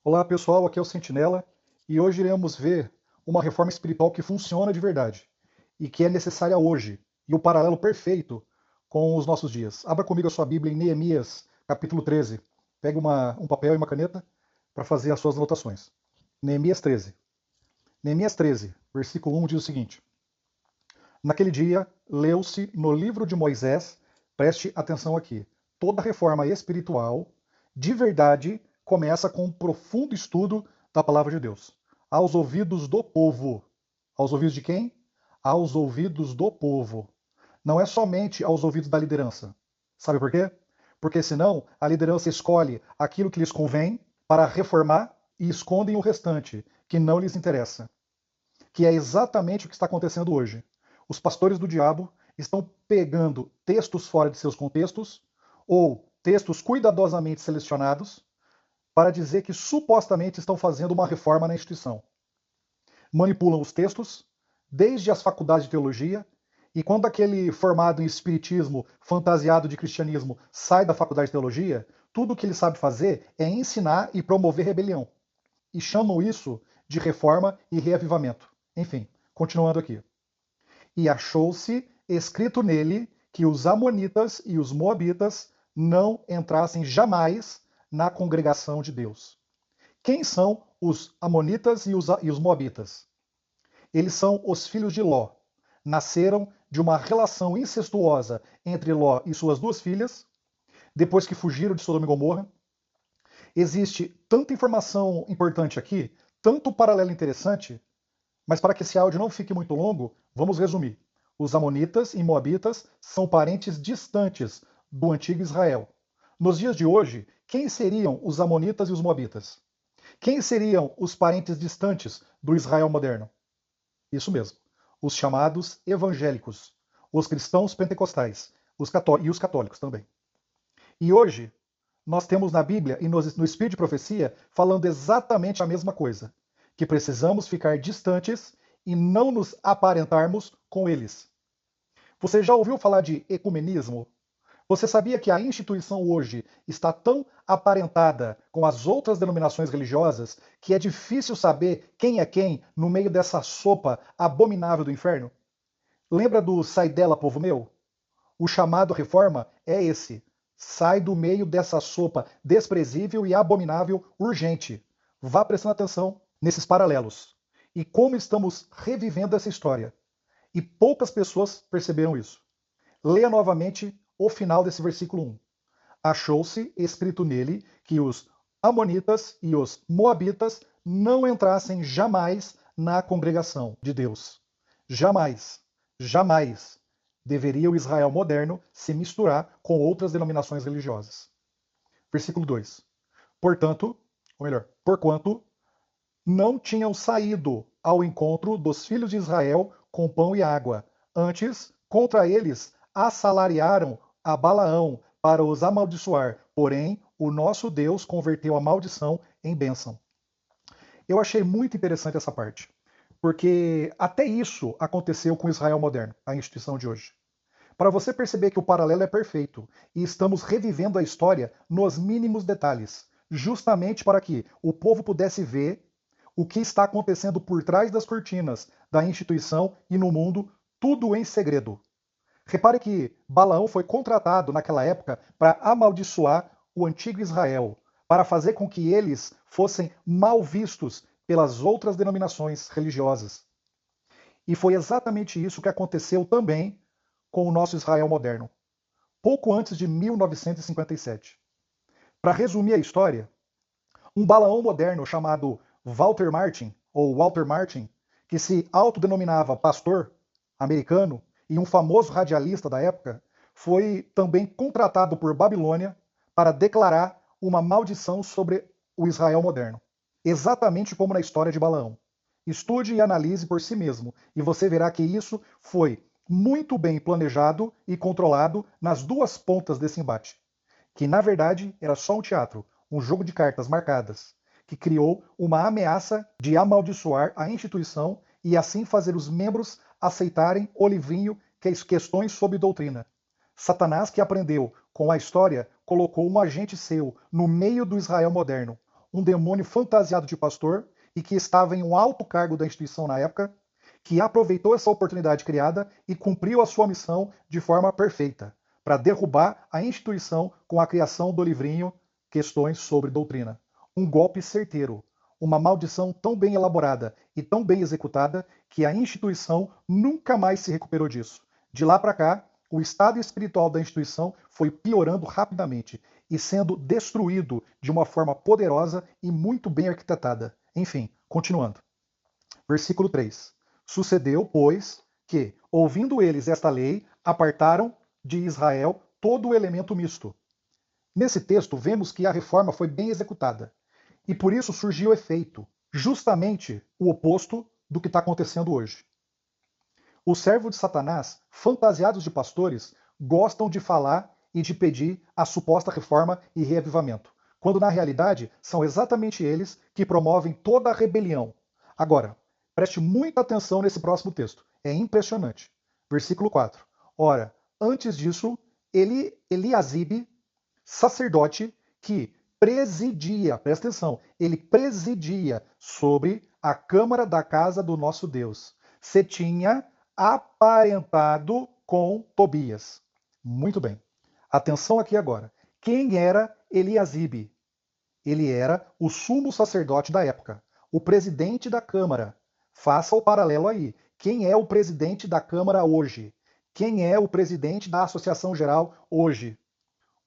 Olá pessoal, aqui é o Sentinela e hoje iremos ver uma reforma espiritual que funciona de verdade e que é necessária hoje e o paralelo perfeito com os nossos dias. Abra comigo a sua Bíblia em Neemias, capítulo 13. Pegue um papel e uma caneta para fazer as suas anotações. Neemias 13. Neemias 13, versículo 1 diz o seguinte: Naquele dia, leu-se no livro de Moisés, preste atenção aqui, toda reforma espiritual, de verdade, começa com um profundo estudo da palavra de Deus. Aos ouvidos do povo. Aos ouvidos de quem? Aos ouvidos do povo. Não é somente aos ouvidos da liderança. Sabe por quê? Porque senão a liderança escolhe aquilo que lhes convém para reformar e escondem o restante, que não lhes interessa. Que é exatamente o que está acontecendo hoje. Os pastores do diabo estão pegando textos fora de seus contextos ou textos cuidadosamente selecionados para dizer que supostamente estão fazendo uma reforma na instituição. Manipulam os textos, desde as faculdades de teologia, e quando aquele formado em espiritismo, fantasiado de cristianismo, sai da faculdade de teologia, tudo o que ele sabe fazer é ensinar e promover rebelião. E chamam isso de reforma e reavivamento. Enfim, continuando aqui. E achou-se escrito nele que os amonitas e os moabitas não entrassem jamais na congregação de Deus. Quem são os amonitas e os moabitas? Eles são os filhos de Ló. Nasceram de uma relação incestuosa entre Ló e suas duas filhas, depois que fugiram de Sodoma e Gomorra. Existe tanta informação importante aqui, tanto paralelo interessante, mas para que esse áudio não fique muito longo, vamos resumir. Os amonitas e moabitas são parentes distantes do antigo Israel. Nos dias de hoje, quem seriam os amonitas e os moabitas? Quem seriam os parentes distantes do Israel moderno? Isso mesmo, os chamados evangélicos, os cristãos pentecostais, e os católicos também. E hoje, nós temos na Bíblia e no Espírito de Profecia falando exatamente a mesma coisa, que precisamos ficar distantes e não nos aparentarmos com eles. Você já ouviu falar de ecumenismo? Você sabia que a instituição hoje está tão aparentada com as outras denominações religiosas que é difícil saber quem é quem no meio dessa sopa abominável do inferno? Lembra do sai dela, povo meu? O chamado reforma é esse. Sai do meio dessa sopa desprezível e abominável urgente. Vá prestando atenção nesses paralelos. E como estamos revivendo essa história. E poucas pessoas perceberam isso. Leia novamente o final desse versículo 1. Achou-se escrito nele que os amonitas e os moabitas não entrassem jamais na congregação de Deus. Jamais, jamais deveria o Israel moderno se misturar com outras denominações religiosas. Versículo 2. Portanto, ou melhor, porquanto não tinham saído ao encontro dos filhos de Israel com pão e água. Antes, contra eles, assalariaram a Balaão para os amaldiçoar. Porém, o nosso Deus converteu a maldição em bênção. Eu achei muito interessante essa parte, porque até isso aconteceu com Israel moderno, a instituição de hoje. Para você perceber que o paralelo é perfeito e estamos revivendo a história nos mínimos detalhes, justamente para que o povo pudesse ver o que está acontecendo por trás das cortinas da instituição e no mundo, tudo em segredo. Repare que Balaão foi contratado naquela época para amaldiçoar o antigo Israel, para fazer com que eles fossem mal vistos pelas outras denominações religiosas. E foi exatamente isso que aconteceu também com o nosso Israel moderno, pouco antes de 1957. Para resumir a história, um Balaão moderno chamado Walter Martin, que se autodenominava pastor americano e um famoso radialista da época, foi também contratado por Babilônia para declarar uma maldição sobre o Israel moderno, exatamente como na história de Balaão. Estude e analise por si mesmo, e você verá que isso foi muito bem planejado e controlado nas duas pontas desse embate, que na verdade era só um teatro, um jogo de cartas marcadas, que criou uma ameaça de amaldiçoar a instituição e assim fazer os membros aceitarem o livrinho Questões sobre Doutrina. Satanás, que aprendeu com a história, colocou um agente seu no meio do Israel moderno, um demônio fantasiado de pastor e que estava em um alto cargo da instituição na época, que aproveitou essa oportunidade criada e cumpriu a sua missão de forma perfeita, para derrubar a instituição com a criação do livrinho Questões sobre Doutrina. Um golpe certeiro, uma maldição tão bem elaborada e tão bem executada que a instituição nunca mais se recuperou disso. De lá para cá, o estado espiritual da instituição foi piorando rapidamente e sendo destruído de uma forma poderosa e muito bem arquitetada. Enfim, continuando. Versículo 3. Sucedeu, pois, que, ouvindo eles esta lei, apartaram de Israel todo o elemento misto. Nesse texto, vemos que a reforma foi bem executada. E por isso surgiu o efeito, justamente o oposto do que está acontecendo hoje. Os servos de Satanás, fantasiados de pastores, gostam de falar e de pedir a suposta reforma e reavivamento, quando na realidade são exatamente eles que promovem toda a rebelião. Agora, preste muita atenção nesse próximo texto, é impressionante. Versículo 4. Ora, antes disso, Eliasibe, sacerdote, que presidia, presta atenção, ele presidia sobre a câmara da casa do nosso Deus, se tinha aparentado com Tobias. Muito bem. Atenção aqui agora. Quem era Eliasibe? Ele era o sumo sacerdote da época, o presidente da Câmara. Faça o paralelo aí. Quem é o presidente da Câmara hoje? Quem é o presidente da Associação Geral hoje?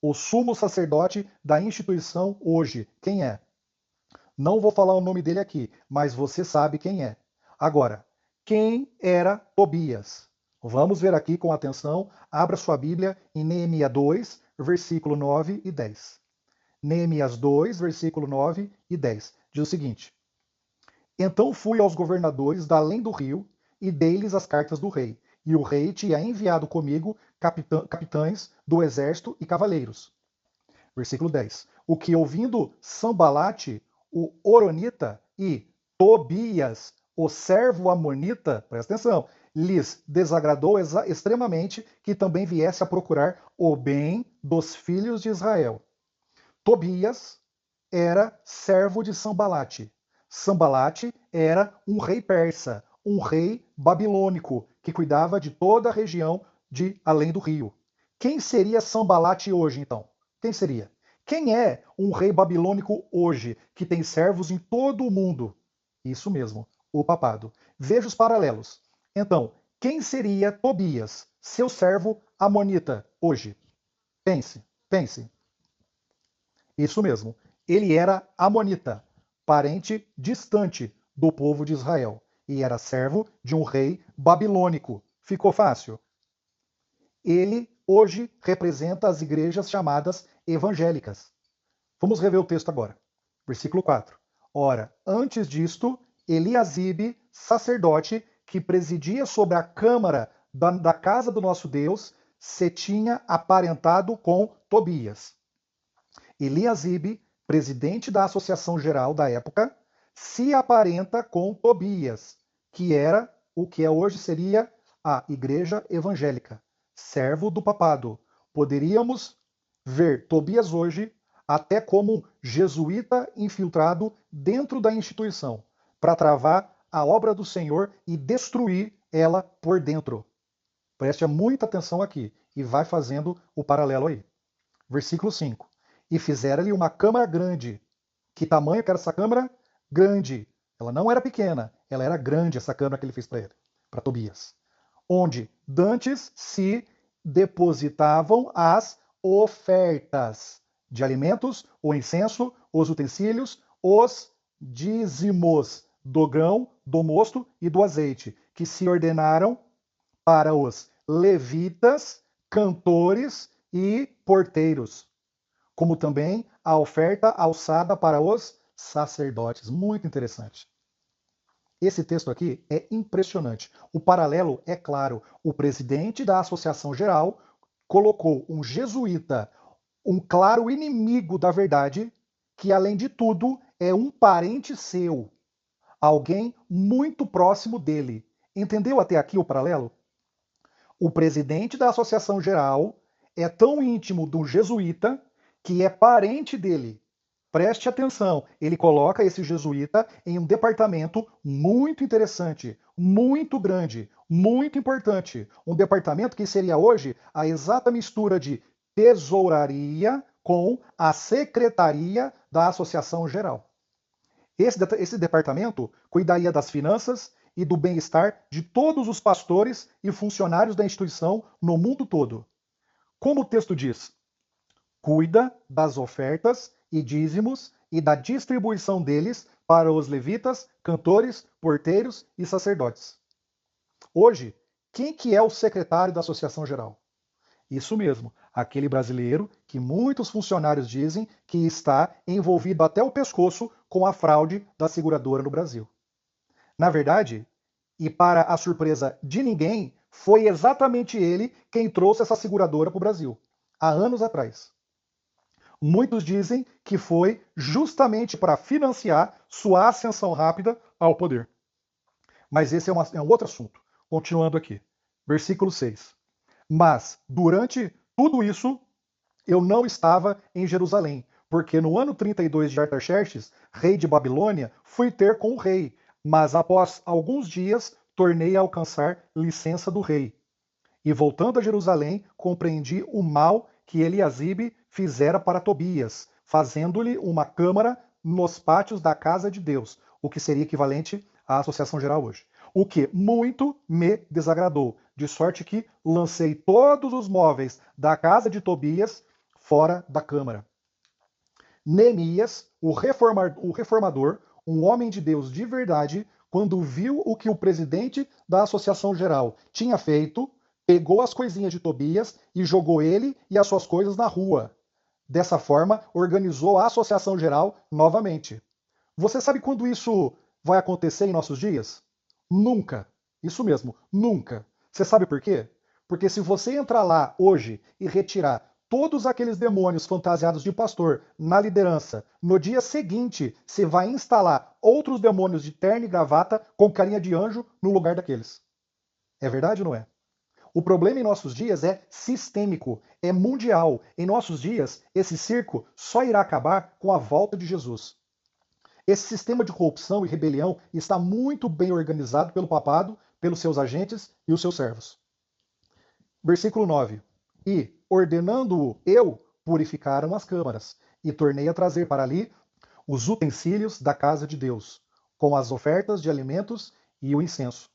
O sumo sacerdote da instituição hoje. Quem é? Não vou falar o nome dele aqui, mas você sabe quem é. Agora, quem era Tobias? Vamos ver aqui com atenção. Abra sua Bíblia em Neemias 2, versículo 9 e 10. Neemias 2, versículo 9 e 10. Diz o seguinte: Então fui aos governadores da além do rio e dei-lhes as cartas do rei. E o rei tinha enviado comigo capitães do exército e cavaleiros. Versículo 10. O que, ouvindo Sambalate, o Horonita, e Tobias, o servo amonita, presta atenção, lhes desagradou extremamente que também viesse a procurar o bem dos filhos de Israel. Tobias era servo de Sambalate. Sambalate era um rei persa, um rei babilônico, que cuidava de toda a região de além do rio. Quem seria Sambalate hoje, então? Quem seria? Quem é um rei babilônico hoje, que tem servos em todo o mundo? Isso mesmo, o papado. Veja os paralelos. Então, quem seria Tobias, seu servo amonita, hoje? Pense, pense. Isso mesmo. Ele era amonita, parente distante do povo de Israel, e era servo de um rei babilônico. Ficou fácil? Ele hoje representa as igrejas chamadas evangélicas. Vamos rever o texto agora. Versículo 4. Ora, antes disto, Eliasibe, sacerdote, que presidia sobre a câmara da casa do nosso Deus, se tinha aparentado com Tobias. Eliasibe, presidente da Associação Geral da época, se aparenta com Tobias, que era o que hoje seria a Igreja Evangélica, servo do papado. Poderíamos ver Tobias hoje até como um jesuíta infiltrado dentro da instituição, para travar a obra do Senhor e destruir ela por dentro. Preste muita atenção aqui e vai fazendo o paralelo aí. Versículo 5. E fizeram-lhe uma câmara grande. Que tamanho que era essa câmara? Grande. Ela não era pequena, ela era grande, essa câmara que ele fez para ele, para Tobias. Onde dantes se depositavam as ofertas de alimentos, o incenso, os utensílios, os dízimos do grão, do mosto e do azeite, que se ordenaram para os levitas, cantores e porteiros, como também a oferta alçada para os sacerdotes. Muito interessante. Esse texto aqui é impressionante. O paralelo é claro. O presidente da Associação Geral colocou um jesuíta, um claro inimigo da verdade, que além de tudo é um parente seu, alguém muito próximo dele. Entendeu até aqui o paralelo? O presidente da Associação Geral é tão íntimo do jesuíta que é parente dele. Preste atenção, ele coloca esse jesuíta em um departamento muito interessante, muito grande, muito importante. Um departamento que seria hoje a exata mistura de tesouraria com a secretaria da Associação Geral. Esse departamento cuidaria das finanças e do bem-estar de todos os pastores e funcionários da instituição no mundo todo. Como o texto diz, cuida das ofertas e dízimos e da distribuição deles para os levitas, cantores, porteiros e sacerdotes. Hoje, quem que é o secretário da Associação Geral? Isso mesmo, aquele brasileiro que muitos funcionários dizem que está envolvido até o pescoço com a fraude da seguradora no Brasil. Na verdade, e para a surpresa de ninguém, foi exatamente ele quem trouxe essa seguradora para o Brasil, há anos atrás. Muitos dizem que foi justamente para financiar sua ascensão rápida ao poder. Mas esse é um outro assunto. Continuando aqui. Versículo 6. Mas, durante tudo isso, eu não estava em Jerusalém, porque no ano 32 de Artaxerxes, rei de Babilônia, fui ter com o rei, mas após alguns dias tornei a alcançar licença do rei. E voltando a Jerusalém, compreendi o mal que Eliasibe fizera para Tobias, fazendo-lhe uma câmara nos pátios da casa de Deus, o que seria equivalente à Associação Geral hoje. O que muito me desagradou, de sorte que lancei todos os móveis da casa de Tobias fora da câmara. Neemias, o reformador, um homem de Deus de verdade, quando viu o que o presidente da Associação Geral tinha feito, pegou as coisinhas de Tobias e jogou ele e as suas coisas na rua. Dessa forma, organizou a Associação Geral novamente. Você sabe quando isso vai acontecer em nossos dias? Nunca. Isso mesmo, nunca. Você sabe por quê? Porque se você entrar lá hoje e retirar todos aqueles demônios fantasiados de pastor na liderança, no dia seguinte você vai instalar outros demônios de terno e gravata com carinha de anjo no lugar daqueles. É verdade ou não é? O problema em nossos dias é sistêmico, é mundial. Em nossos dias, esse circo só irá acabar com a volta de Jesus. Esse sistema de corrupção e rebelião está muito bem organizado pelo papado, pelos seus agentes e os seus servos. Versículo 9. E, ordenando-o eu, purificaram as câmaras, e tornei a trazer para ali os utensílios da casa de Deus, com as ofertas de alimentos e o incenso.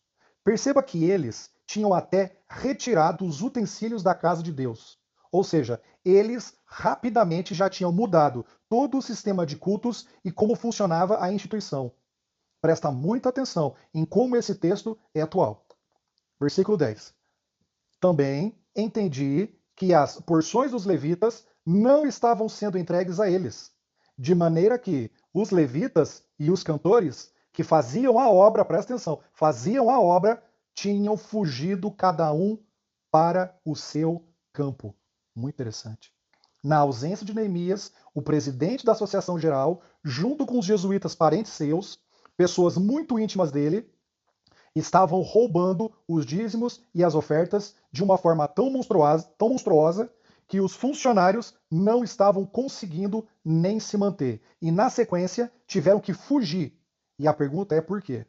Perceba que eles tinham até retirado os utensílios da casa de Deus. Ou seja, eles rapidamente já tinham mudado todo o sistema de cultos e como funcionava a instituição. Presta muita atenção em como esse texto é atual. Versículo 10. Também entendi que as porções dos levitas não estavam sendo entregues a eles, de maneira que os levitas e os cantores que faziam a obra, presta atenção, faziam a obra, tinham fugido cada um para o seu campo. Muito interessante. Na ausência de Neemias, o presidente da Associação Geral, junto com os jesuítas parentes seus, pessoas muito íntimas dele, estavam roubando os dízimos e as ofertas de uma forma tão monstruosa que os funcionários não estavam conseguindo nem se manter. E, na sequência, tiveram que fugir. E a pergunta é por quê?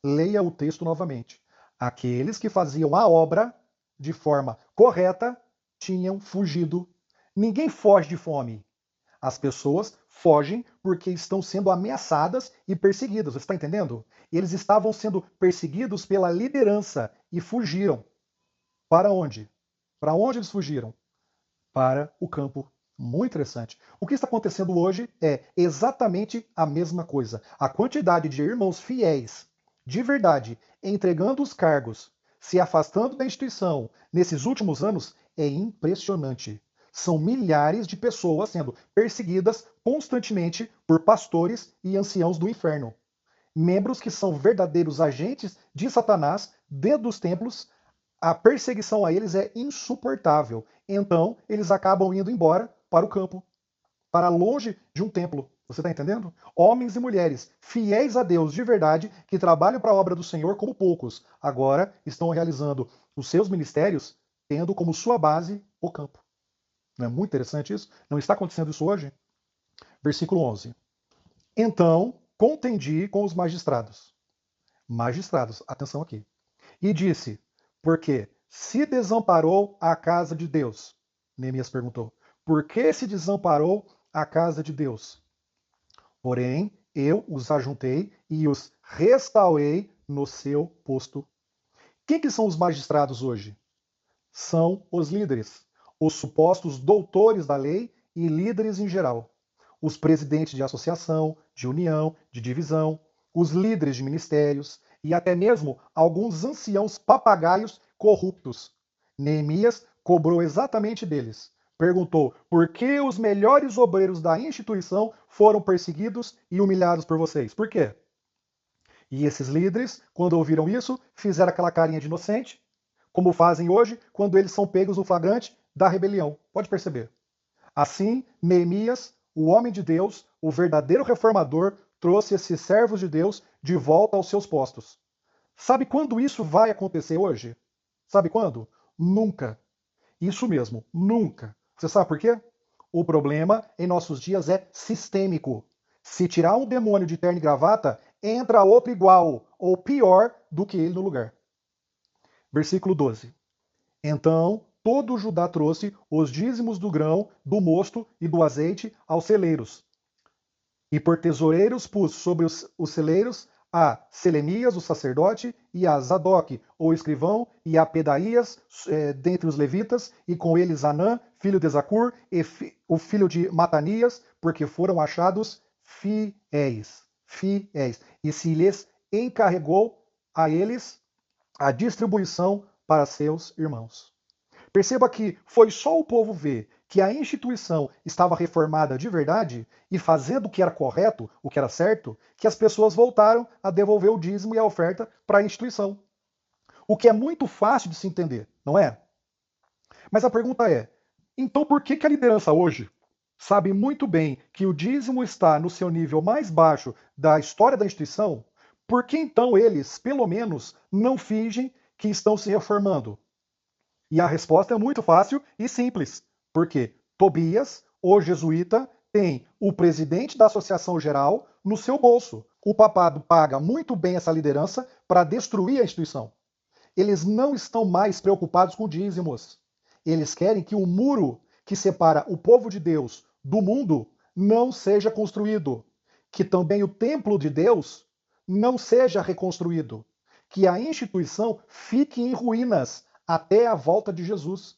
Leia o texto novamente. Aqueles que faziam a obra de forma correta tinham fugido. Ninguém foge de fome. As pessoas fogem porque estão sendo ameaçadas e perseguidas. Você está entendendo? Eles estavam sendo perseguidos pela liderança e fugiram. Para onde? Para onde eles fugiram? Para o campo. Muito interessante. O que está acontecendo hoje é exatamente a mesma coisa. A quantidade de irmãos fiéis, de verdade, entregando os cargos, se afastando da instituição nesses últimos anos é impressionante. São milhares de pessoas sendo perseguidas constantemente por pastores e anciãos do inferno. Membros que são verdadeiros agentes de Satanás dentro dos templos, a perseguição a eles é insuportável. Então, eles acabam indo embora para o campo, para longe de um templo. Você está entendendo? Homens e mulheres fiéis a Deus de verdade, que trabalham para a obra do Senhor como poucos, agora estão realizando os seus ministérios tendo como sua base o campo. Não é muito interessante isso? Não está acontecendo isso hoje? Versículo 11. Então contendi com os magistrados. Magistrados, atenção aqui. E disse, porque se desamparou a casa de Deus. Neemias perguntou, por que se desamparou a casa de Deus? Porém, eu os ajuntei e os restaurei no seu posto. Quem que são os magistrados hoje? São os líderes, os supostos doutores da lei e líderes em geral. Os presidentes de associação, de união, de divisão, os líderes de ministérios e até mesmo alguns anciãos papagaios corruptos. Neemias cobrou exatamente deles. Perguntou por que os melhores obreiros da instituição foram perseguidos e humilhados por vocês. Por quê? E esses líderes, quando ouviram isso, fizeram aquela carinha de inocente, como fazem hoje quando eles são pegos no flagrante da rebelião. Pode perceber. Assim, Neemias, o homem de Deus, o verdadeiro reformador, trouxe esses servos de Deus de volta aos seus postos. Sabe quando isso vai acontecer hoje? Sabe quando? Nunca. Isso mesmo, nunca. Você sabe por quê? O problema em nossos dias é sistêmico. Se tirar um demônio de terno e gravata, entra outro igual ou pior do que ele no lugar. Versículo 12. Então todo Judá trouxe os dízimos do grão, do mosto e do azeite aos celeiros. E por tesoureiros pus sobre os celeiros a Selemias, o sacerdote, e a Zadok, o escrivão, e a Pedaías, dentre os levitas, e com eles Anã, filho de Zacur, e o filho de Matanias, porque foram achados fiéis. Fiéis. E se lhes encarregou a eles a distribuição para seus irmãos. Perceba que foi só o povo ver que a instituição estava reformada de verdade e fazendo o que era correto, o que era certo, que as pessoas voltaram a devolver o dízimo e a oferta para a instituição. O que é muito fácil de se entender, não é? Mas a pergunta é, então por que a liderança hoje sabe muito bem que o dízimo está no seu nível mais baixo da história da instituição? Por que então eles, pelo menos, não fingem que estão se reformando? E a resposta é muito fácil e simples, porque Tobias, o jesuíta, tem o presidente da Associação Geral no seu bolso. O papado paga muito bem essa liderança para destruir a instituição. Eles não estão mais preocupados com dízimos. Eles querem que o muro que separa o povo de Deus do mundo não seja construído. Que também o templo de Deus não seja reconstruído. Que a instituição fique em ruínas até a volta de Jesus.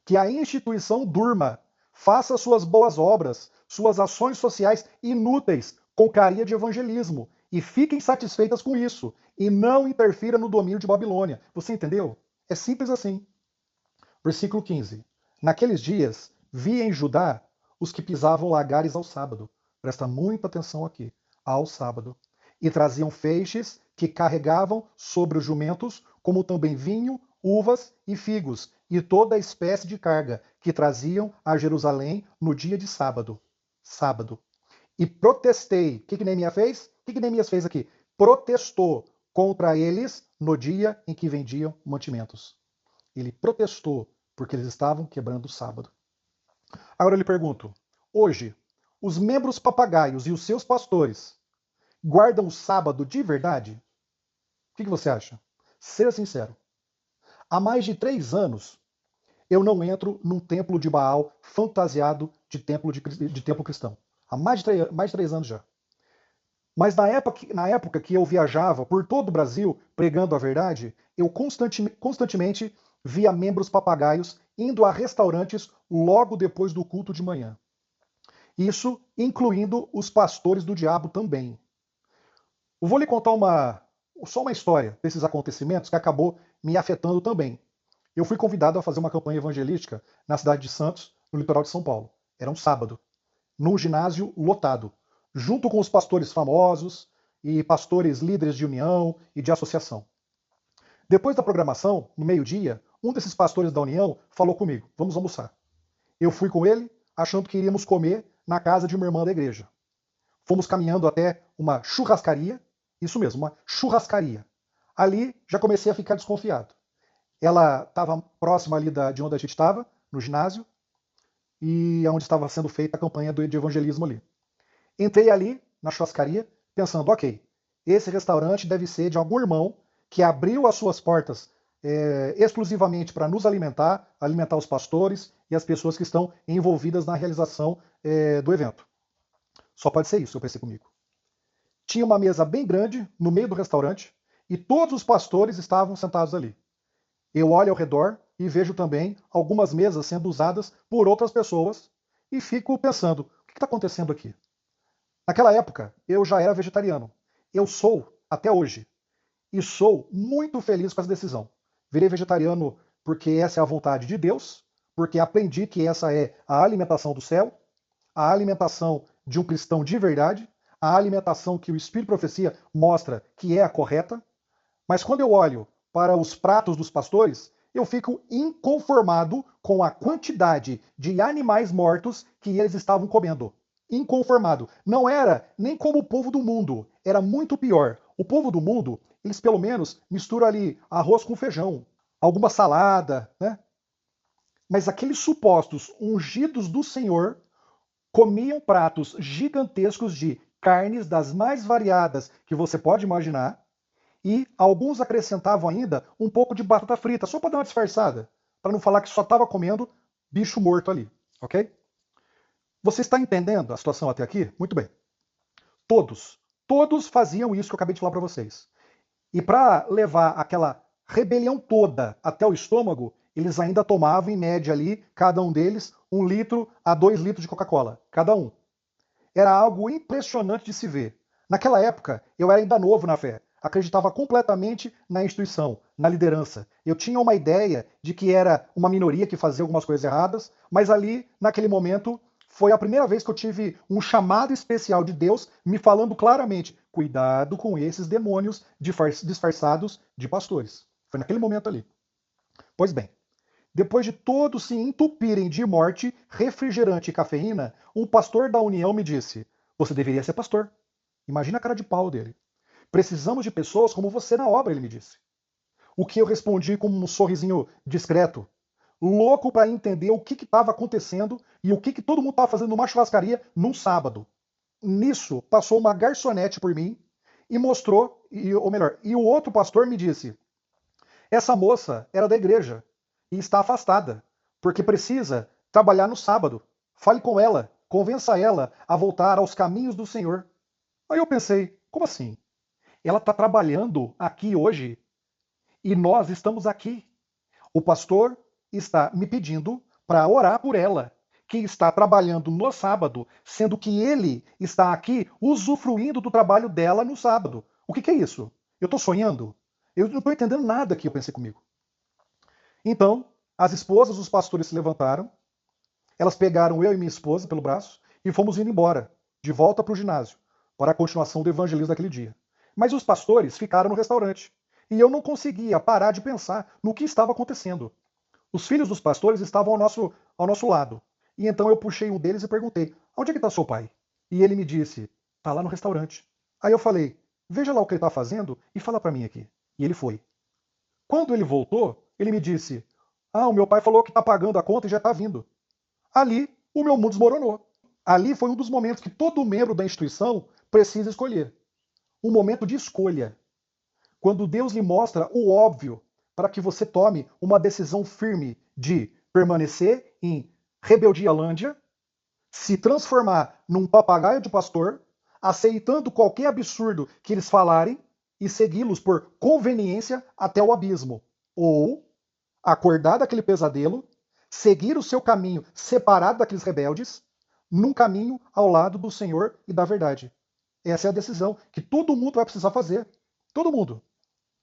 Que a instituição durma, faça suas boas obras, suas ações sociais inúteis com carinha de evangelismo e fiquem satisfeitas com isso e não interfira no domínio de Babilônia. Você entendeu? É simples assim. Versículo 15. Naqueles dias vi em Judá os que pisavam lagares ao sábado. Presta muita atenção aqui. Ao sábado. E traziam feixes que carregavam sobre os jumentos, como também vinho, uvas e figos, e toda a espécie de carga que traziam a Jerusalém no dia de sábado. Sábado. E protestei. O que Neemias fez? O que Neemias fez aqui? Protestou contra eles no dia em que vendiam mantimentos. Ele protestou porque eles estavam quebrando o sábado. Agora eu lhe pergunto, hoje, os membros papagaios e os seus pastores guardam o sábado de verdade? O que você acha? Seja sincero. Há mais de 3 anos, eu não entro num templo de Baal fantasiado de templo cristão. Há mais de 3 anos já. Mas na época que eu viajava por todo o Brasil pregando a verdade, eu constantemente via membros papagaios indo a restaurantes logo depois do culto de manhã. Isso incluindo os pastores do diabo também. Eu vou lhe contar só uma história desses acontecimentos que acabou me afetando também. Eu fui convidado a fazer uma campanha evangelística na cidade de Santos, no litoral de São Paulo. Era um sábado, num ginásio lotado, junto com os pastores famosos e pastores líderes de união e de associação. Depois da programação, no meio-dia, um desses pastores da união falou comigo, vamos almoçar. Eu fui com ele, achando que iríamos comer na casa de uma irmã da igreja. Fomos caminhando até uma churrascaria, isso mesmo, uma churrascaria. Ali já comecei a ficar desconfiado. Ela estava próxima ali de onde a gente estava, no ginásio, e onde estava sendo feita a campanha de evangelismo ali. Entrei ali na churrascaria pensando, ok, esse restaurante deve ser de algum irmão que abriu as suas portas exclusivamente para nos alimentar, alimentar os pastores e as pessoas que estão envolvidas na realização do evento. Só pode ser isso, eu pensei comigo. Tinha uma mesa bem grande no meio do restaurante e todos os pastores estavam sentados ali. Eu olho ao redor e vejo também algumas mesas sendo usadas por outras pessoas e fico pensando, o que está acontecendo aqui? Naquela época, eu já era vegetariano. Eu sou até hoje. E sou muito feliz com essa decisão. Virei vegetariano porque essa é a vontade de Deus, porque aprendi que essa é a alimentação do céu, a alimentação de um cristão de verdade, a alimentação que o Espírito de Profecia mostra que é a correta. Mas quando eu olho para os pratos dos pastores, eu fico inconformado com a quantidade de animais mortos que eles estavam comendo. Inconformado. Não era nem como o povo do mundo, era muito pior. O povo do mundo, eles pelo menos misturam ali arroz com feijão, alguma salada, né? Mas aqueles supostos ungidos do Senhor comiam pratos gigantescos de carnes das mais variadas que você pode imaginar, e alguns acrescentavam ainda um pouco de batata frita, só para dar uma disfarçada, para não falar que só estava comendo bicho morto ali, ok? Você está entendendo a situação até aqui? Muito bem. Todos faziam isso que eu acabei de falar para vocês. E para levar aquela rebelião toda até o estômago, eles ainda tomavam, em média ali, cada um deles, 1 litro a 2 litros de Coca-Cola, cada um. Era algo impressionante de se ver. Naquela época, eu era ainda novo na fé. Acreditava completamente na instituição, na liderança. Eu tinha uma ideia de que era uma minoria que fazia algumas coisas erradas, mas ali, naquele momento, foi a primeira vez que eu tive um chamado especial de Deus me falando claramente: cuidado com esses demônios disfarçados de pastores. Foi naquele momento ali. Pois bem, depois de todos se entupirem de morte, refrigerante e cafeína, um pastor da União me disse: você deveria ser pastor. Imagina a cara de pau dele. Precisamos de pessoas como você na obra, ele me disse. O que eu respondi com um sorrisinho discreto, louco para entender o que estava acontecendo e o que todo mundo estava fazendo numa churrascaria num sábado. Nisso, passou uma garçonete por mim e mostrou, ou melhor, e o outro pastor me disse: essa moça era da igreja e está afastada, porque precisa trabalhar no sábado. Fale com ela, convença ela a voltar aos caminhos do Senhor. Aí eu pensei, como assim? Ela está trabalhando aqui hoje e nós estamos aqui. O pastor está me pedindo para orar por ela, que está trabalhando no sábado, sendo que ele está aqui usufruindo do trabalho dela no sábado. O que é isso? Eu estou sonhando? Eu não estou entendendo nada aqui, eu pensei comigo. Então, as esposas dos pastores se levantaram, elas pegaram eu e minha esposa pelo braço e fomos indo embora, de volta para o ginásio, para a continuação do evangelismo daquele dia. Mas os pastores ficaram no restaurante. E eu não conseguia parar de pensar no que estava acontecendo. Os filhos dos pastores estavam ao nosso lado. E então eu puxei um deles e perguntei: onde é que está seu pai? E ele me disse: está lá no restaurante. Aí eu falei: veja lá o que ele está fazendo e fala para mim aqui. E ele foi. Quando ele voltou, ele me disse: o meu pai falou que está pagando a conta e já está vindo. Ali, o meu mundo desmoronou. Ali foi um dos momentos que todo membro da instituição precisa escolher. Um momento de escolha. Quando Deus lhe mostra o óbvio para que você tome uma decisão firme de permanecer em rebeldialândia, se transformar num papagaio de pastor, aceitando qualquer absurdo que eles falarem e segui-los por conveniência até o abismo. Ou acordar daquele pesadelo, seguir o seu caminho separado daqueles rebeldes, num caminho ao lado do Senhor e da verdade. Essa é a decisão que todo mundo vai precisar fazer. Todo mundo.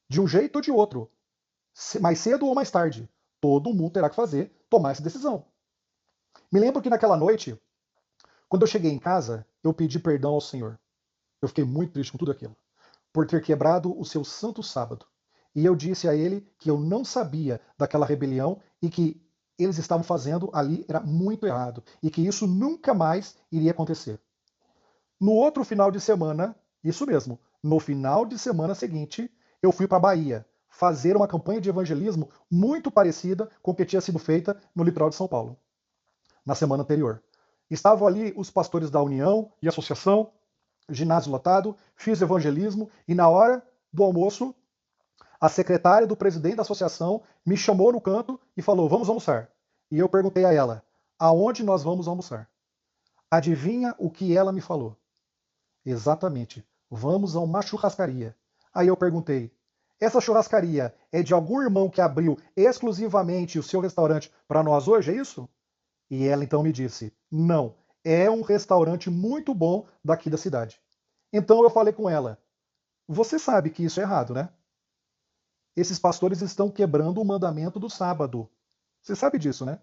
De um jeito ou de outro. Mais cedo ou mais tarde. Todo mundo terá que fazer, tomar essa decisão. Me lembro que naquela noite, quando eu cheguei em casa, eu pedi perdão ao Senhor. Eu fiquei muito triste com tudo aquilo. Por ter quebrado o seu santo sábado. E eu disse a ele que eu não sabia daquela rebelião e que eles estavam fazendo ali era muito errado. E que isso nunca mais iria acontecer. No outro final de semana, isso mesmo, no final de semana seguinte, eu fui para a Bahia fazer uma campanha de evangelismo muito parecida com o que tinha sido feita no litoral de São Paulo, na semana anterior. Estavam ali os pastores da União e Associação, ginásio lotado, fiz evangelismo e na hora do almoço, a secretária do presidente da associação me chamou no canto e falou: vamos almoçar. E eu perguntei a ela: aonde nós vamos almoçar? Adivinha o que ela me falou? Exatamente, vamos a uma churrascaria. Aí eu perguntei: essa churrascaria é de algum irmão que abriu exclusivamente o seu restaurante para nós hoje, é isso? E ela então me disse: não, é um restaurante muito bom daqui da cidade. Então eu falei com ela: você sabe que isso é errado, né? Esses pastores estão quebrando o mandamento do sábado. Você sabe disso, né?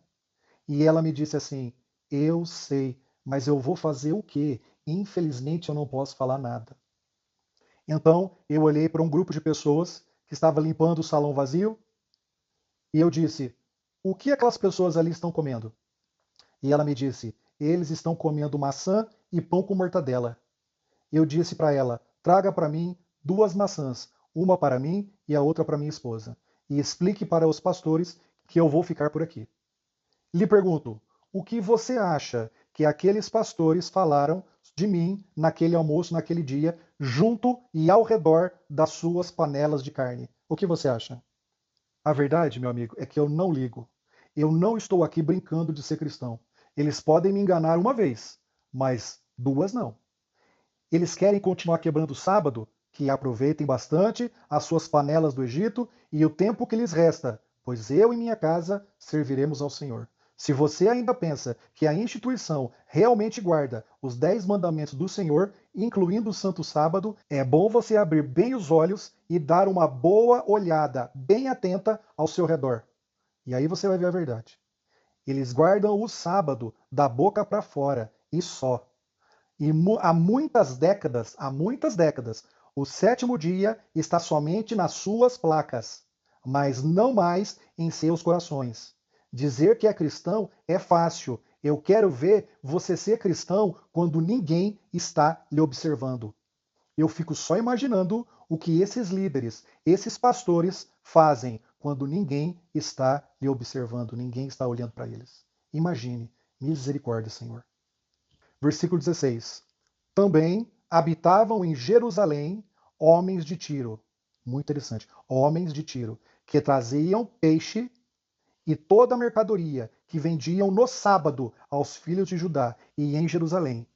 E ela me disse assim: eu sei, mas eu vou fazer o quê? Infelizmente eu não posso falar nada. Então eu olhei para um grupo de pessoas que estava limpando o salão vazio e eu disse: o que aquelas pessoas ali estão comendo? E ela me disse: eles estão comendo maçã e pão com mortadela. Eu disse para ela: traga para mim 2 maçãs, uma para mim e a outra para minha esposa, e explique para os pastores que eu vou ficar por aqui. Lhe pergunto: o que você acha que aqueles pastores falaram de mim naquele almoço, naquele dia, junto e ao redor das suas panelas de carne? O que você acha? A verdade, meu amigo, é que eu não ligo. Eu não estou aqui brincando de ser cristão. Eles podem me enganar uma vez, mas 2 não. Eles querem continuar quebrando o sábado? Que aproveitem bastante as suas panelas do Egito e o tempo que lhes resta, pois eu e minha casa serviremos ao Senhor. Se você ainda pensa que a instituição realmente guarda os 10 mandamentos do Senhor, incluindo o Santo Sábado, é bom você abrir bem os olhos e dar uma boa olhada, bem atenta ao seu redor. E aí você vai ver a verdade. Eles guardam o sábado da boca para fora e só. E há muitas décadas, o sétimo dia está somente nas suas placas, mas não mais em seus corações. Dizer que é cristão é fácil. Eu quero ver você ser cristão quando ninguém está lhe observando. Eu fico só imaginando o que esses líderes, esses pastores fazem quando ninguém está lhe observando, ninguém está olhando para eles. Imagine. Misericórdia, Senhor. Versículo 16. Também habitavam em Jerusalém homens de Tiro. Muito interessante. Homens de Tiro, que traziam peixe e toda a mercadoria que vendiam no sábado aos filhos de Judá e em Jerusalém.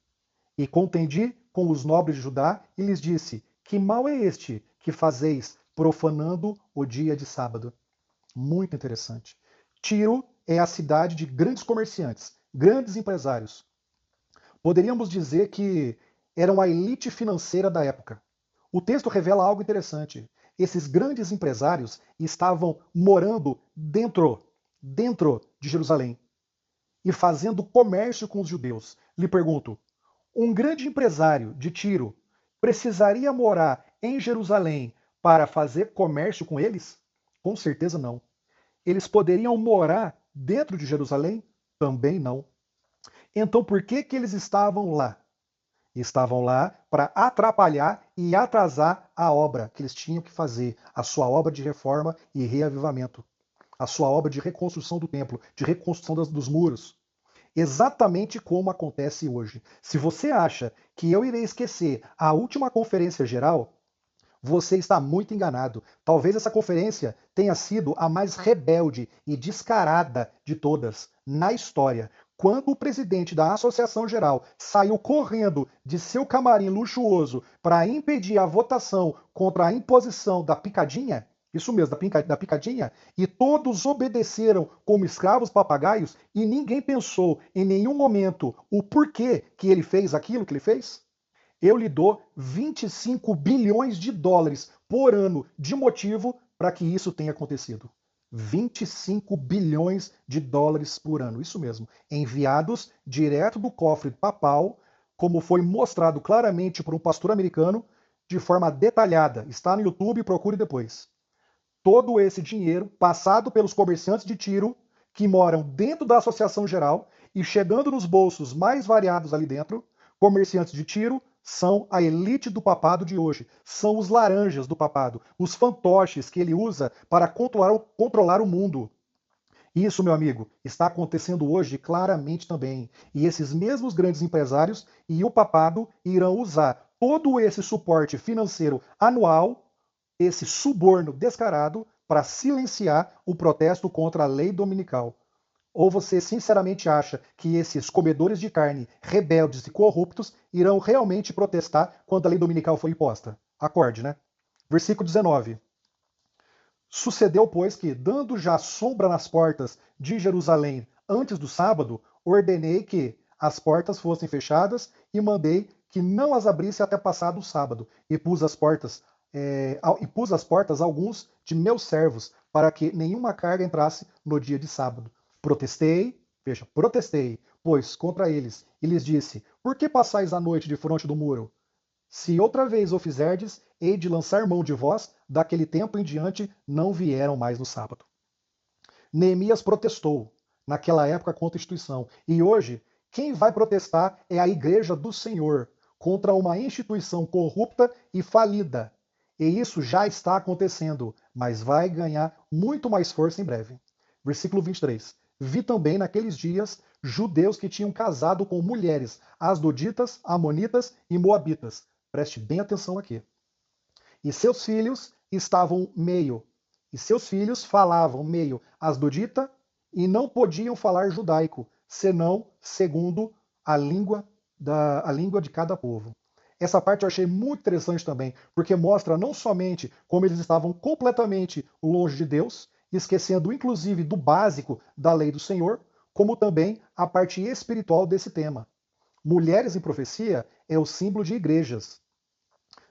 E contendi com os nobres de Judá e lhes disse: que mal é este que fazeis profanando o dia de sábado? Muito interessante. Tiro é a cidade de grandes comerciantes, grandes empresários. Poderíamos dizer que eram a elite financeira da época. O texto revela algo interessante. Esses grandes empresários estavam morando dentro de Jerusalém e fazendo comércio com os judeus. Lhe pergunto, um grande empresário de Tiro precisaria morar em Jerusalém para fazer comércio com eles? Com certeza não. Eles poderiam morar dentro de Jerusalém? Também não. Então por que que eles estavam lá? Estavam lá para atrapalhar e atrasar a obra que eles tinham que fazer, a sua obra de reforma e reavivamento, a sua obra de reconstrução do templo, de reconstrução dos muros. Exatamente como acontece hoje. Se você acha que eu irei esquecer a última conferência geral, você está muito enganado. Talvez essa conferência tenha sido a mais rebelde e descarada de todas na história. Quando o presidente da Associação Geral saiu correndo de seu camarim luxuoso para impedir a votação contra a imposição da picadinha, isso mesmo, da picadinha, e todos obedeceram como escravos papagaios e ninguém pensou em nenhum momento o porquê que ele fez aquilo que ele fez? Eu lhe dou 25 bilhões de dólares por ano de motivo para que isso tenha acontecido. 25 bilhões de dólares por ano, isso mesmo, enviados direto do cofre papal, como foi mostrado claramente por um pastor americano, de forma detalhada. Está no YouTube, procure depois. Todo esse dinheiro passado pelos comerciantes de Tiro, que moram dentro da Associação Geral e chegando nos bolsos mais variados ali dentro, comerciantes de Tiro são a elite do papado de hoje, são os laranjas do papado, os fantoches que ele usa para controlar o mundo. Isso, meu amigo, está acontecendo hoje claramente também. E esses mesmos grandes empresários e o papado irão usar todo esse suporte financeiro anual, esse suborno descarado, para silenciar o protesto contra a lei dominical. Ou você sinceramente acha que esses comedores de carne, rebeldes e corruptos, irão realmente protestar quando a lei dominical for imposta? Acorde, né? Versículo 19. Sucedeu, pois, que, dando já sombra nas portas de Jerusalém antes do sábado, ordenei que as portas fossem fechadas e mandei que não as abrisse até passado o sábado. E pus as portas a alguns de meus servos, para que nenhuma carga entrasse no dia de sábado. Protestei, veja, protestei, pois, contra eles, e lhes disse: por que passais a noite defronte do muro? Se outra vez o fizerdes, hei de lançar mão de vós, daquele tempo em diante não vieram mais no sábado. Neemias protestou naquela época contra a instituição. E hoje, quem vai protestar é a igreja do Senhor contra uma instituição corrupta e falida. E isso já está acontecendo, mas vai ganhar muito mais força em breve. Versículo 23. Vi também naqueles dias judeus que tinham casado com mulheres asdoditas, amonitas e moabitas. Preste bem atenção aqui. E seus filhos estavam meio, e seus filhos falavam meio asdodita e não podiam falar judaico, senão segundo a língua de cada povo. Essa parte eu achei muito interessante também, porque mostra não somente como eles estavam completamente longe de Deus, esquecendo inclusive do básico da lei do Senhor, como também a parte espiritual desse tema. Mulheres em profecia é o símbolo de igrejas,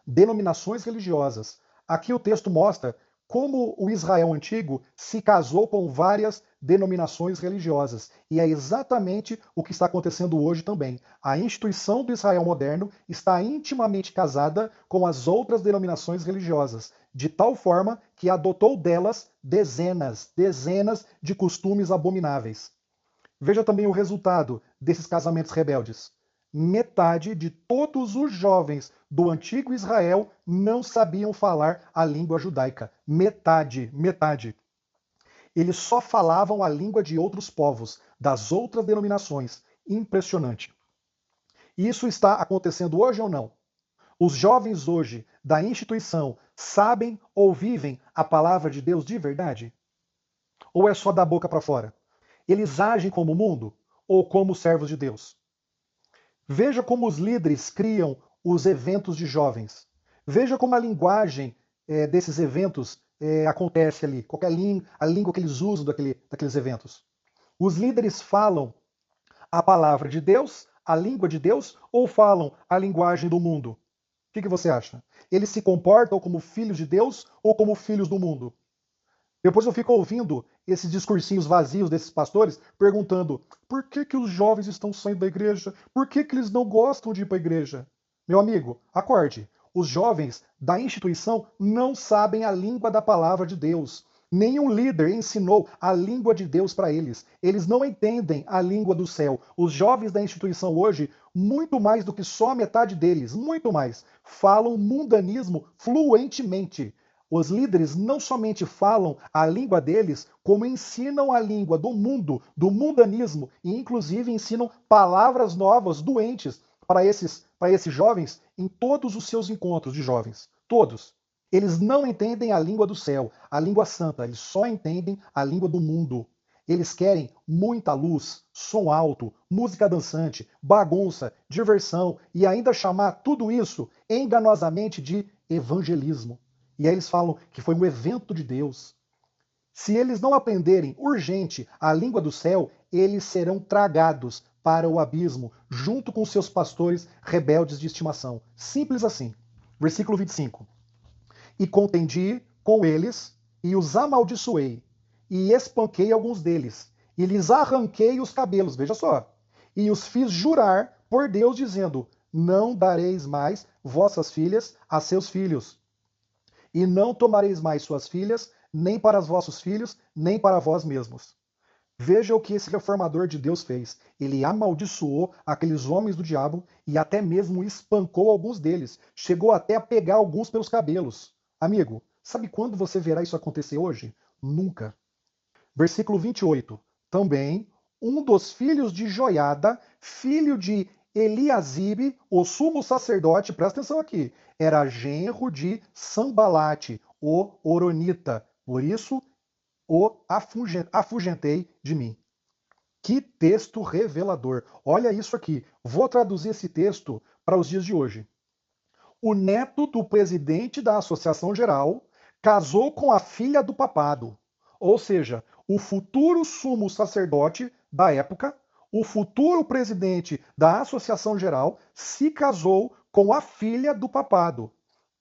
denominações religiosas. Aqui o texto mostra como o Israel antigo se casou com várias denominações religiosas. E é exatamente o que está acontecendo hoje também. A instituição do Israel moderno está intimamente casada com as outras denominações religiosas, de tal forma que adotou delas dezenas de costumes abomináveis. Veja também o resultado desses casamentos rebeldes. Metade de todos os jovens do antigo Israel não sabiam falar a língua judaica. Metade. Eles só falavam a língua de outros povos, das outras denominações. Impressionante. Isso está acontecendo hoje ou não? Os jovens hoje da instituição sabem ou vivem a palavra de Deus de verdade? Ou é só da boca para fora? Eles agem como o mundo ou como servos de Deus? Veja como os líderes criam os eventos de jovens. Veja como a linguagem desses eventos acontece ali. Qual é a língua que eles usam daqueles eventos. Os líderes falam a palavra de Deus, a língua de Deus, ou falam a linguagem do mundo? O que você acha? Eles se comportam como filhos de Deus ou como filhos do mundo? Depois eu fico ouvindo esses discursinhos vazios desses pastores perguntando por que os jovens estão saindo da igreja? Por que eles não gostam de ir para a igreja? Meu amigo, acorde. Os jovens da instituição não sabem a língua da palavra de Deus. Nenhum líder ensinou a língua de Deus para eles. Eles não entendem a língua do céu. Os jovens da instituição hoje, muito mais do que só a metade deles, muito mais, falam mundanismo fluentemente. Os líderes não somente falam a língua deles, como ensinam a língua do mundanismo, e inclusive ensinam palavras novas, doentes, para esses jovens em todos os seus encontros de jovens. Todos. Eles não entendem a língua do céu, a língua santa, eles só entendem a língua do mundo. Eles querem muita luz, som alto, música dançante, bagunça, diversão e ainda chamar tudo isso enganosamente de evangelismo. E aí eles falam que foi um evento de Deus. Se eles não aprenderem urgente a língua do céu, eles serão tragados para o abismo, junto com seus pastores rebeldes de estimação. Simples assim. Versículo 25. E contendi com eles, e os amaldiçoei, e espanquei alguns deles, e lhes arranquei os cabelos, veja só, e os fiz jurar por Deus, dizendo: não dareis mais vossas filhas a seus filhos, e não tomareis mais suas filhas, nem para os vossos filhos, nem para vós mesmos. Veja o que esse reformador de Deus fez. Ele amaldiçoou aqueles homens do diabo e até mesmo espancou alguns deles. Chegou até a pegar alguns pelos cabelos. Amigo, sabe quando você verá isso acontecer hoje? Nunca. Versículo 28. Também um dos filhos de Joiada, filho de Eliasibe, o sumo sacerdote, presta atenção aqui, era genro de Sambalate, o Oronita. Por isso o afugentei de mim. Que texto revelador. Olha isso aqui. Vou traduzir esse texto para os dias de hoje. O neto do presidente da Associação Geral casou com a filha do papado. Ou seja, o futuro sumo sacerdote da época, o futuro presidente da Associação Geral, se casou com a filha do papado.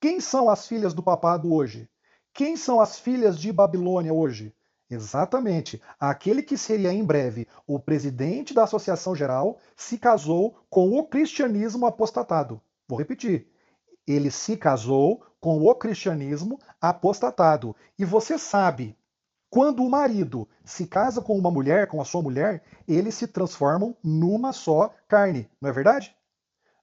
Quem são as filhas do papado hoje? Quem são as filhas de Babilônia hoje? Exatamente. Aquele que seria em breve o presidente da Associação Geral se casou com o cristianismo apostatado. Vou repetir. Ele se casou com o cristianismo apostatado. E você sabe, quando o marido se casa com uma mulher, com a sua mulher, eles se transformam numa só carne, não é verdade?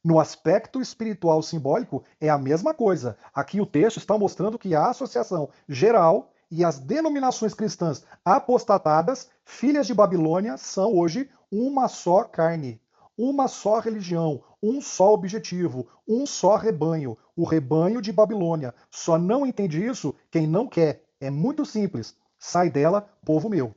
No aspecto espiritual simbólico, é a mesma coisa. Aqui o texto está mostrando que a associação geral e as denominações cristãs apostatadas, filhas de Babilônia, são hoje uma só carne, uma só religião, um só objetivo, um só rebanho, o rebanho de Babilônia. Só não entende isso quem não quer. É muito simples. Sai dela, povo meu.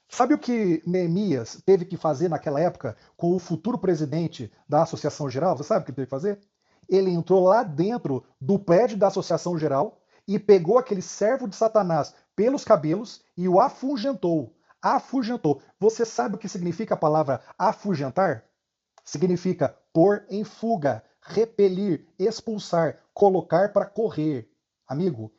Sabe o que Neemias teve que fazer naquela época com o futuro presidente da Associação Geral? Você sabe o que ele teve que fazer? Ele entrou lá dentro do prédio da Associação Geral e pegou aquele servo de Satanás pelos cabelos e o afugentou. Afugentou. Você sabe o que significa a palavra afugentar? Significa pôr em fuga, repelir, expulsar, colocar para correr. Amigo,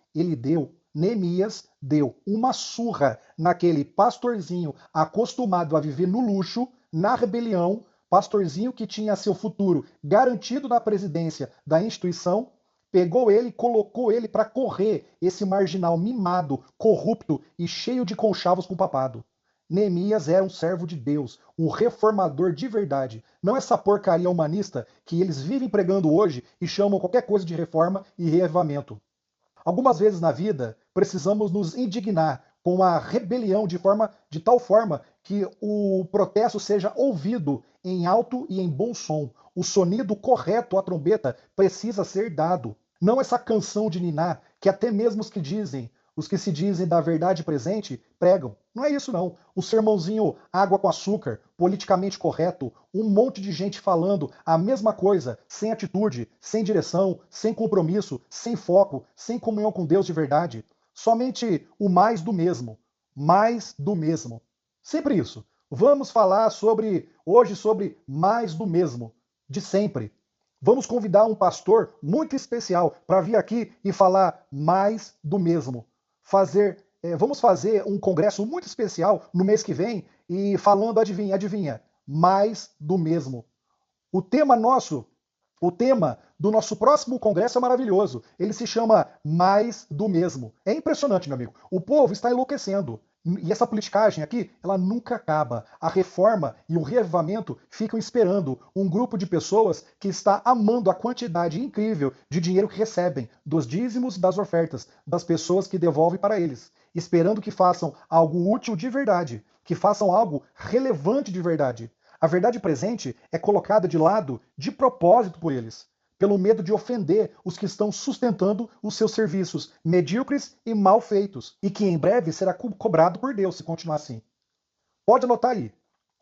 Neemias deu uma surra naquele pastorzinho acostumado a viver no luxo, na rebelião, pastorzinho que tinha seu futuro garantido na presidência da instituição, pegou ele e colocou ele para correr, esse marginal mimado, corrupto e cheio de conchavos com o papado. Neemias era um servo de Deus, um reformador de verdade. Não essa porcaria humanista que eles vivem pregando hoje e chamam qualquer coisa de reforma e reavivamento. Algumas vezes na vida, precisamos nos indignar com a rebelião de tal forma que o protesto seja ouvido em alto e em bom som. O sonido correto à trombeta precisa ser dado. Não essa canção de niná que até mesmo os que se dizem da verdade presente, pregam. Não é isso não. Um sermãozinho água com açúcar, politicamente correto, um monte de gente falando a mesma coisa, sem atitude, sem direção, sem compromisso, sem foco, sem comunhão com Deus de verdade. Somente o mais do mesmo. Mais do mesmo. Sempre isso. Vamos falar hoje sobre mais do mesmo. De sempre. Vamos convidar um pastor muito especial para vir aqui e falar mais do mesmo. Vamos fazer um congresso muito especial no mês que vem e falando, adivinha, mais do mesmo. O tema do nosso próximo congresso é maravilhoso. Ele se chama Mais do Mesmo. É impressionante, meu amigo. O povo está enlouquecendo. E essa politicagem aqui, ela nunca acaba. A reforma e o reavivamento ficam esperando um grupo de pessoas que está amando a quantidade incrível de dinheiro que recebem, dos dízimos e das ofertas, das pessoas que devolvem para eles, esperando que façam algo útil de verdade, que façam algo relevante de verdade. A verdade presente é colocada de lado de propósito por eles, pelo medo de ofender os que estão sustentando os seus serviços medíocres e mal feitos, e que em breve será cobrado por Deus se continuar assim. Pode anotar aí,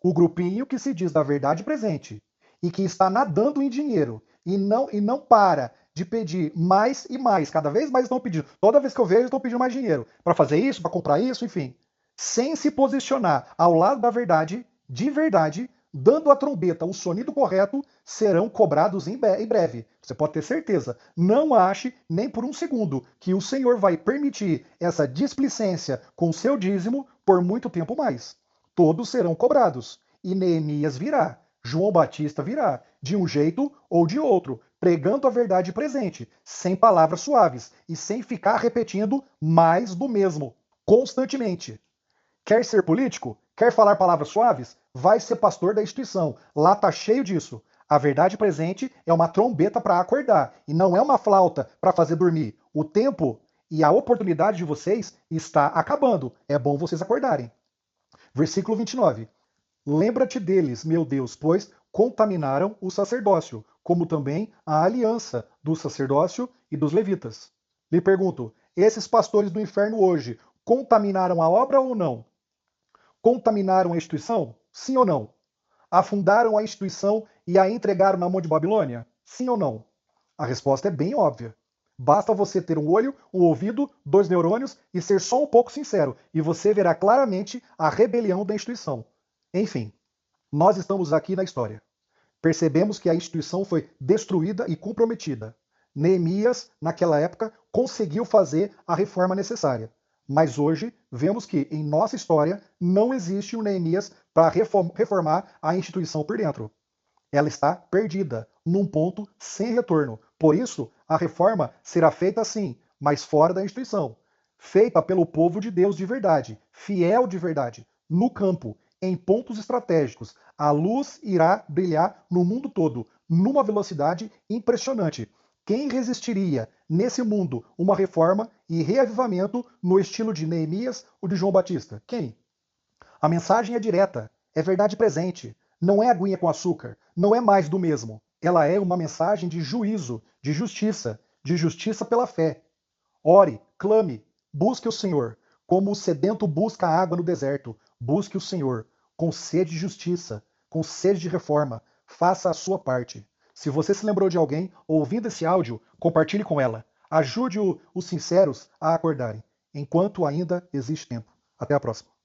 o grupinho que se diz da verdade presente e que está nadando em dinheiro e não para de pedir mais e mais, cada vez mais estão pedindo. Toda vez que eu vejo, estão pedindo mais dinheiro para fazer isso, para comprar isso, enfim. Sem se posicionar ao lado da verdade, de verdade, dando a trombeta o sonido correto, serão cobrados em breve. Você pode ter certeza. Não ache nem por um segundo que o Senhor vai permitir essa displicência com o seu dízimo por muito tempo mais. Todos serão cobrados. E Neemias virá, João Batista virá, de um jeito ou de outro, pregando a verdade presente, sem palavras suaves e sem ficar repetindo mais do mesmo, constantemente. Quer ser político? Quer falar palavras suaves? Vai ser pastor da instituição. Lá tá cheio disso. A verdade presente é uma trombeta para acordar e não é uma flauta para fazer dormir. O tempo e a oportunidade de vocês está acabando. É bom vocês acordarem. Versículo 29. Lembra-te deles, meu Deus, pois contaminaram o sacerdócio, como também a aliança do sacerdócio e dos levitas. Lhe pergunto, esses pastores do inferno hoje contaminaram a obra ou não? Contaminaram a instituição? Sim ou não? Afundaram a instituição e a entregaram na mão de Babilônia? Sim ou não? A resposta é bem óbvia. Basta você ter um olho, um ouvido, dois neurônios e ser só um pouco sincero, e você verá claramente a rebelião da instituição. Enfim, nós estamos aqui na história. Percebemos que a instituição foi destruída e comprometida. Neemias, naquela época, conseguiu fazer a reforma necessária. Mas hoje vemos que em nossa história não existe um Neemias para reformar a instituição por dentro. Ela está perdida, num ponto sem retorno. Por isso, a reforma será feita sim, mas fora da instituição. Feita pelo povo de Deus de verdade, fiel de verdade, no campo, em pontos estratégicos. A luz irá brilhar no mundo todo, numa velocidade impressionante. Quem resistiria nesse mundo uma reforma e reavivamento no estilo de Neemias ou de João Batista? Quem? A mensagem é direta, é verdade presente, não é aguinha com açúcar, não é mais do mesmo. Ela é uma mensagem de juízo, de justiça pela fé. Ore, clame, busque o Senhor, como o sedento busca a água no deserto. Busque o Senhor, com sede de justiça, com sede de reforma. Faça a sua parte. Se você se lembrou de alguém ouvindo esse áudio, compartilhe com ela. Ajude os sinceros a acordarem, enquanto ainda existe tempo. Até a próxima.